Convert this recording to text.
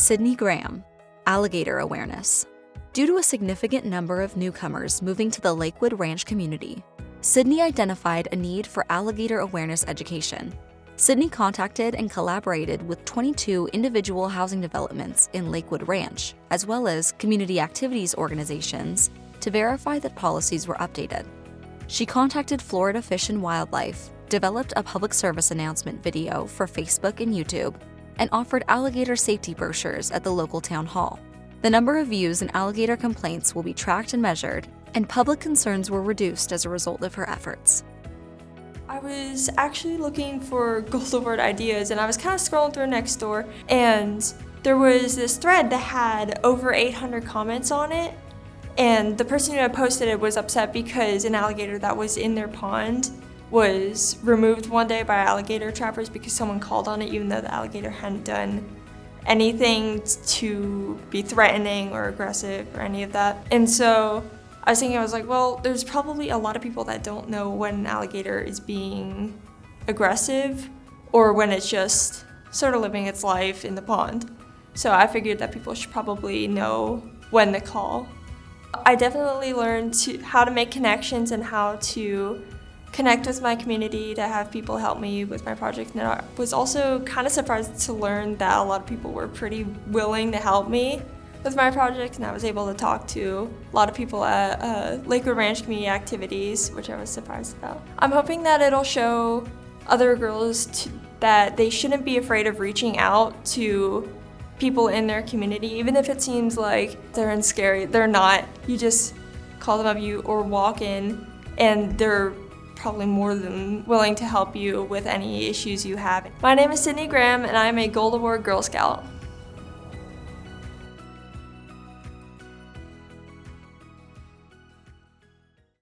Sydney Graham, Alligator Awareness. Due to a significant number of newcomers moving to the Lakewood Ranch community, Sydney identified a need for alligator awareness education. Sydney contacted and collaborated with 22 individual housing developments in Lakewood Ranch, as well as community activities organizations, to verify that policies were updated. She contacted Florida Fish and Wildlife, developed a public service announcement video for Facebook and YouTube, and offered alligator safety brochures at the local town hall. The number of views and alligator complaints will be tracked and measured, and public concerns were reduced as a result of her efforts. I was actually looking for gold award ideas, and I was kind of scrolling through Nextdoor, and there was this thread that had over 800 comments on it, and the person who had posted it was upset because an alligator that was in their pond was removed one day by alligator trappers because someone called on it, even though the alligator hadn't done anything to be threatening or aggressive or any of that. And so I was like, well, there's probably a lot of people that don't know when an alligator is being aggressive or when it's just sort of living its life in the pond. So I figured that people should probably know when to call. I definitely learned how to make connections and how to connect with my community, to have people help me with my project. And I was also kind of surprised to learn that a lot of people were pretty willing to help me with my project, and I was able to talk to a lot of people at Lakewood Ranch community activities, which I was surprised about. I'm hoping that it'll show other girls that they shouldn't be afraid of reaching out to people in their community, even if it seems like they're scary. They're not. You just call them up or walk in, and they're probably more than willing to help you with any issues you have. My name is Sydney Graham, and I'm a Gold Award Girl Scout.